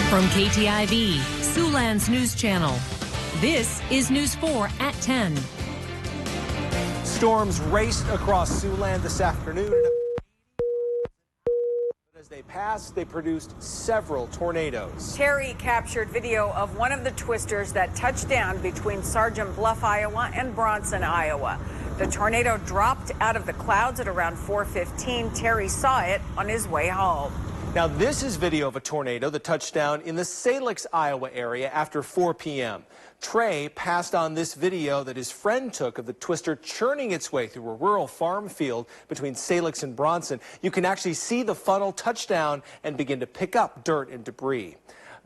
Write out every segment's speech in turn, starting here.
From KTIV, Siouxland's news channel, this is News 4 at 10. Storms raced across Siouxland this afternoon. As they passed, they produced several tornadoes. Terry captured video of one of the twisters that touched down between Sergeant Bluff, Iowa and Bronson, Iowa. The tornado dropped out of the clouds at around 4:15. Terry saw it on his way home. Now, this is video of a tornado that touched down in the Salix, Iowa area after 4 p.m. Trey passed on this video that his friend took of the twister churning its way through a rural farm field between Salix and Bronson. You can actually see the funnel touch down and begin to pick up dirt and debris.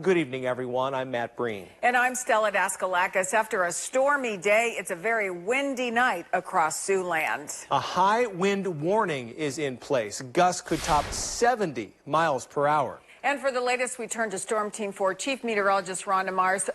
Good evening, everyone. I'm Matt Breen. And I'm Stella Daskalakis. After a stormy day, it's a very windy night across Siouxland. A high wind warning is in place. Gusts could top 70 miles per hour. And for the latest, we turn to Storm Team 4 Chief Meteorologist Ron DeMars.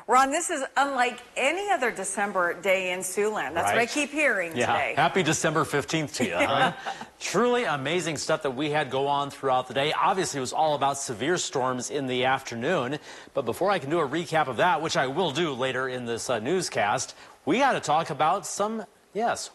Ron, this is unlike any other December day in Siouxland. That's what I keep hearing today. Happy December 15th to you. Huh? Truly amazing stuff that we had go on throughout the day. Obviously, it was all about severe storms in the afternoon. But before I can do a recap of that, which I will do later in this newscast, we got to talk about some,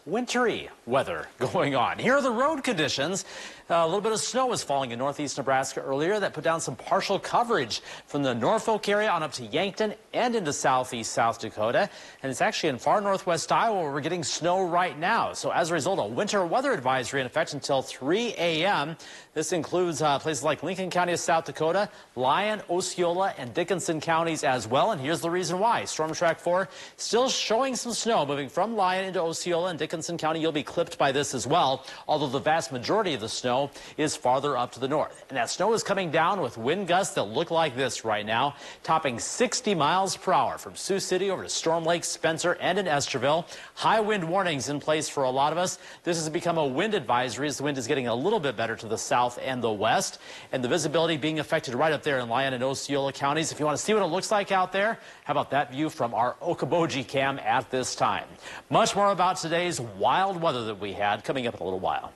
wintry weather going on. Here are the road conditions. A little bit of snow was falling in northeast Nebraska earlier that put down some partial coverage from the Norfolk area on up to Yankton and into southeast South Dakota. And it's actually in far northwest Iowa where we're getting snow right now. So as a result, a winter weather advisory in effect until 3 a.m. This includes places like Lincoln County of South Dakota, Lyon, Osceola, and Dickinson counties as well. And here's the reason why. Storm Track 4 still showing some snow moving from Lyon into Osceola and Dickinson County. You'll be clipped by this as well, although the vast majority of the snow is farther up to the north. And that snow is coming down with wind gusts that look like this right now, topping 60 miles per hour from Sioux City over to Storm Lake, Spencer, and in Esterville. High wind warnings in place for a lot of us. This has become a wind advisory as the wind is getting a little bit better to the south and the west, and the visibility being affected right up there in Lyon and Osceola counties. If you want to see what it looks like out there, how about that view from our Okoboji cam at this time? Much more about today's wild weather that we had coming up in a little while.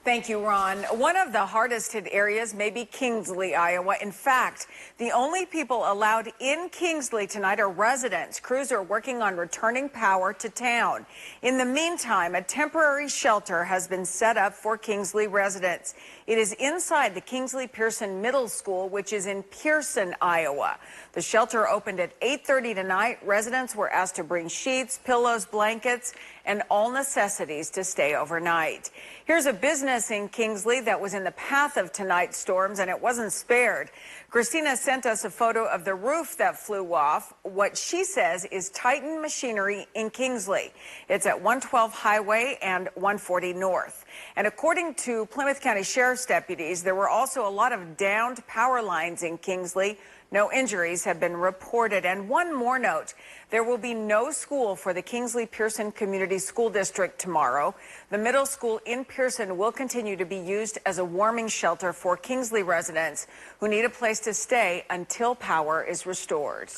Thank you, Ron. One of the hardest hit areas may be Kingsley, Iowa. In fact, the only people allowed in Kingsley tonight are residents. Crews are working on returning power to town. In the meantime, a temporary shelter has been set up for Kingsley residents. It is inside the Kingsley Pearson Middle School, which is in Pearson, Iowa. The shelter opened at 8:30 tonight. Residents were asked to bring sheets, pillows, blankets, and all necessities to stay overnight. Here's a business in Kingsley that was in the path of tonight's storms, and it wasn't spared. Christina sent us a photo of the roof that flew off. What she says is Titan Machinery in Kingsley. It's at 112 Highway and 140 North. And according to Plymouth County Sheriff's deputies, there were also a lot of downed power lines in Kingsley. No injuries have been reported. And one more note, there will be no school for the Kingsley Pearson Community School District tomorrow. The middle school in Pearson will continue to be used as a warming shelter for Kingsley residents who need a place to stay until power is restored.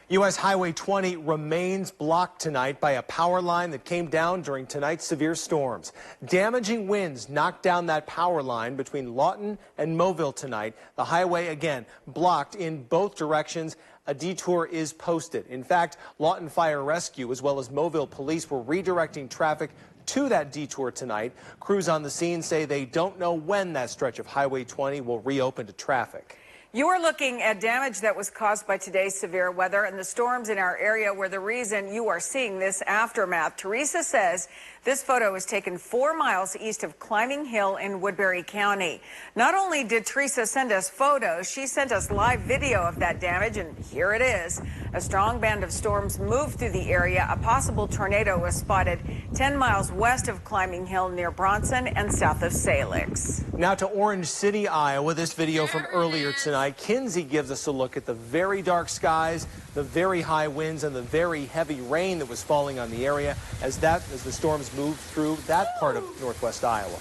U.S. Highway 20 remains blocked tonight by a power line that came down during tonight's severe storms. Damaging winds knocked down that power line between Lawton and Mobile tonight. The highway, again, blocked in both directions. A detour is posted. In fact, Lawton Fire Rescue as well as Mobile Police were redirecting traffic to that detour tonight. Crews on the scene say they don't know when that stretch of Highway 20 will reopen to traffic. You are looking at damage that was caused by today's severe weather, and the storms in our area were the reason you are seeing this aftermath. Teresa says this photo was taken 4 miles east of Climbing Hill in Woodbury County. Not only did Teresa send us photos, she sent us live video of that damage, and here it is. A strong band of storms moved through the area. A possible tornado was spotted 10 miles west of Climbing Hill near Bronson and south of Salix. Now to Orange City, Iowa. This video from earlier tonight. Kinsey gives us a look at the very dark skies, the very high winds, and the very heavy rain that was falling on the area as the storms moved through that part of northwest Iowa.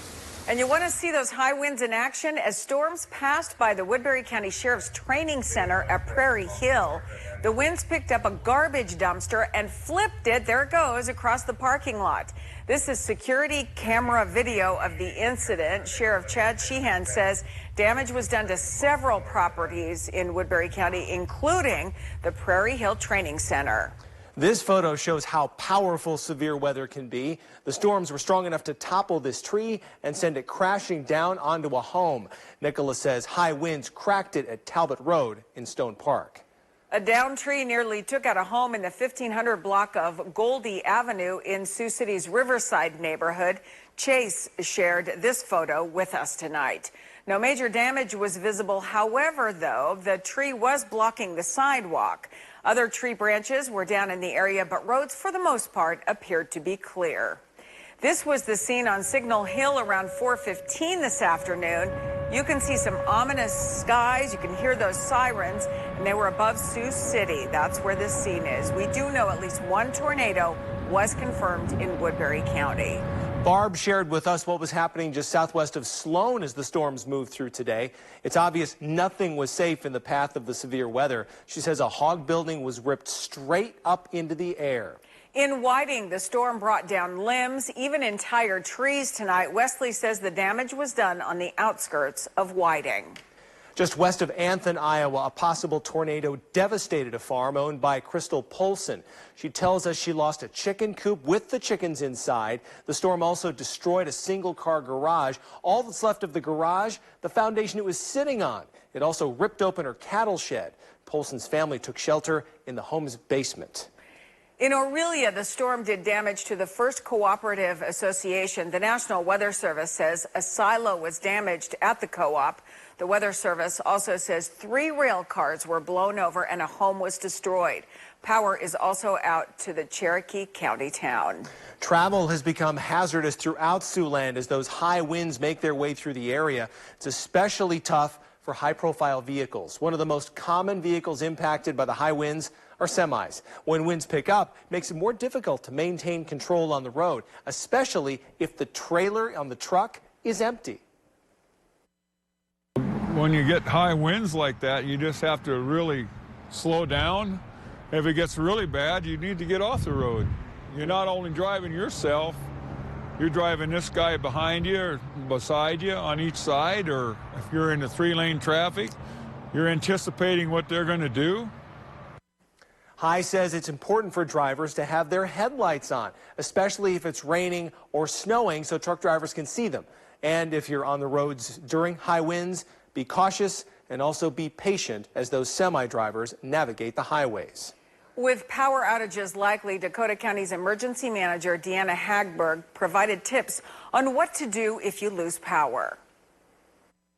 And you want to see those high winds in action? As storms passed by the Woodbury County Sheriff's Training Center at Prairie Hill, the winds picked up a garbage dumpster and flipped it, there it goes, across the parking lot. This is security camera video of the incident. Sheriff Chad Sheehan says damage was done to several properties in Woodbury County, including the Prairie Hill Training Center. This photo shows how powerful severe weather can be. The storms were strong enough to topple this tree and send it crashing down onto a home. Nicholas says high winds cracked it at Talbot Road in Stone Park. A downed tree nearly took out a home in the 1500 block of Goldie Avenue in Sioux City's Riverside neighborhood. Chase shared this photo with us tonight. No major damage was visible. However, though, the tree was blocking the sidewalk. Other tree branches were down in the area, but roads, for the most part, appeared to be clear. This was the scene on Signal Hill around 4:15 this afternoon. You can see some ominous skies. You can hear those sirens, and they were above Sioux City. That's where this scene is. We do know at least one tornado was confirmed in Woodbury County. Barb shared with us what was happening just southwest of Sloan as the storms moved through today. It's obvious nothing was safe in the path of the severe weather. She says a hog building was ripped straight up into the air. In Whiting, the storm brought down limbs, even entire trees tonight. Wesley says the damage was done on the outskirts of Whiting. Just west of Anthon, Iowa, a possible tornado devastated a farm owned by Crystal Polson. She tells us she lost a chicken coop with the chickens inside. The storm also destroyed a single-car garage. All that's left of the garage, the foundation it was sitting on. It also ripped open her cattle shed. Polson's family took shelter in the home's basement. In Aurelia, the storm did damage to the First Cooperative Association. The National Weather Service says a silo was damaged at the co-op. The Weather Service also says 3 rail cars were blown over and a home was destroyed. Power is also out to the Cherokee County town. Travel has become hazardous throughout Siouxland as those high winds make their way through the area. It's especially tough for high-profile vehicles. One of the most common vehicles impacted by the high winds are semis. When winds pick up, it makes it more difficult to maintain control on the road, especially if the trailer on the truck is empty. When you get high winds like that, you just have to really slow down. If it gets really bad, you need to get off the road. You're not only driving yourself, you're driving this guy behind you or beside you on each side, or if you're in the 3-lane traffic, you're anticipating what they're going to do. High says it's important for drivers to have their headlights on, especially if it's raining or snowing, so truck drivers can see them. And if you're on the roads during high winds, be cautious and also be patient as those semi-drivers navigate the highways. With power outages likely, Dakota County's emergency manager, Deanna Hagberg, provided tips on what to do if you lose power.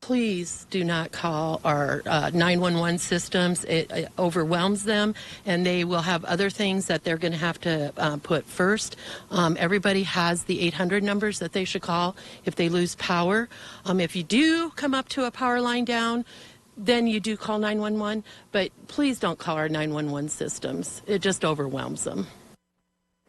Please do not call our 911 systems. It overwhelms them, and they will have other things that they're going to have to put first. Everybody has the 800 numbers that they should call if they lose power. If you do come up to a power line down, then you do call 911, but please don't call our 911 systems. It just overwhelms them.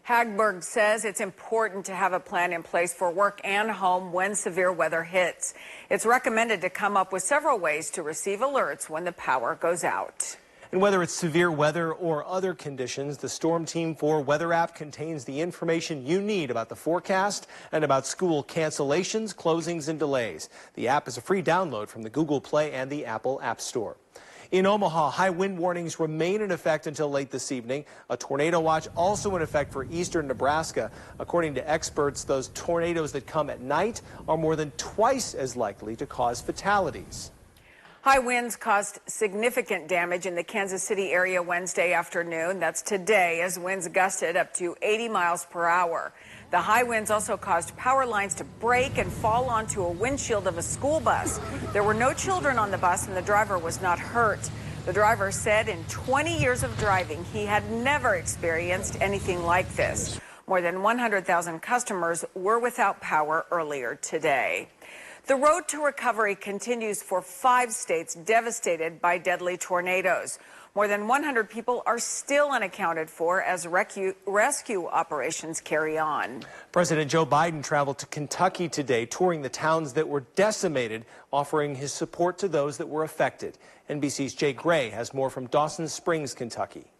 Hagberg says it's important to have a plan in place for work and home when severe weather hits. It's recommended to come up with several ways to receive alerts when the power goes out. And whether it's severe weather or other conditions, the Storm Team 4 weather app contains the information you need about the forecast and about school cancellations, closings, and delays. The app is a free download from the Google Play and the Apple App Store. In Omaha, high wind warnings remain in effect until late this evening. A tornado watch also in effect for eastern Nebraska. According to experts, those tornadoes that come at night are more than twice as likely to cause fatalities. High winds caused significant damage in the Kansas City area Wednesday afternoon. That's today, as winds gusted up to 80 miles per hour. The high winds also caused power lines to break and fall onto a windshield of a school bus. There were no children on the bus, and the driver was not hurt. The driver said in 20 years of driving, he had never experienced anything like this. More than 100,000 customers were without power earlier today. The road to recovery continues for 5 states devastated by deadly tornadoes. More than 100 people are still unaccounted for as rescue operations carry on. President Joe Biden traveled to Kentucky today, touring the towns that were decimated, offering his support to those that were affected. NBC's Jay Gray has more from Dawson Springs, Kentucky.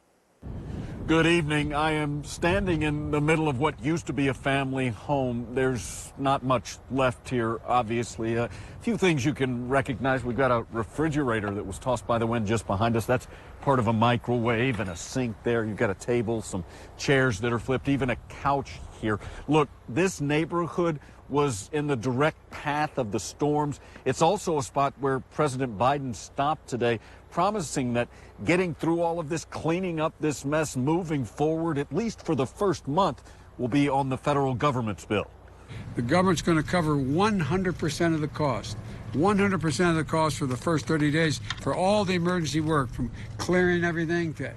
Good evening. I am standing in the middle of what used to be a family home. There's not much left here, obviously. A few things you can recognize. We've got a refrigerator that was tossed by the wind just behind us. That's part of a microwave and a sink there. You've got a table, some chairs that are flipped, even a couch here. Look, this neighborhood was in the direct path of the storms. It's also a spot where President Biden stopped today, promising that getting through all of this, cleaning up this mess, moving forward, at least for the first month, will be on the federal government's bill. The government's going to cover 100% of the cost. 100% of the cost for the first 30 days for all the emergency work, from clearing everything to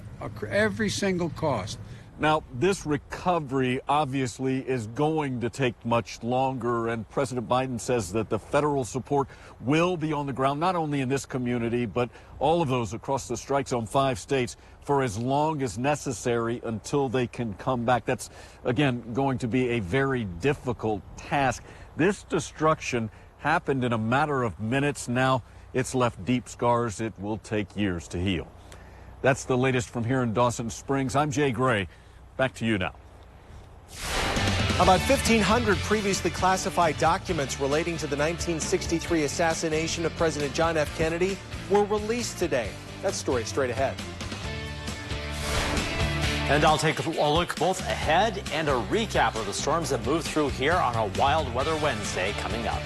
every single cost. Now, this recovery obviously is going to take much longer, and President Biden says that the federal support will be on the ground, not only in this community, but all of those across the strike zone, 5 states, for as long as necessary until they can come back. That's, again, going to be a very difficult task. This destruction happened in a matter of minutes. Now it's left deep scars. It will take years to heal. That's the latest from here in Dawson Springs. I'm Jay Gray. Back to you now. About 1,500 previously classified documents relating to the 1963 assassination of President John F. Kennedy were released today. That story straight ahead. And I'll take a look both ahead and a recap of the storms that moved through here on a Wild Weather Wednesday coming up.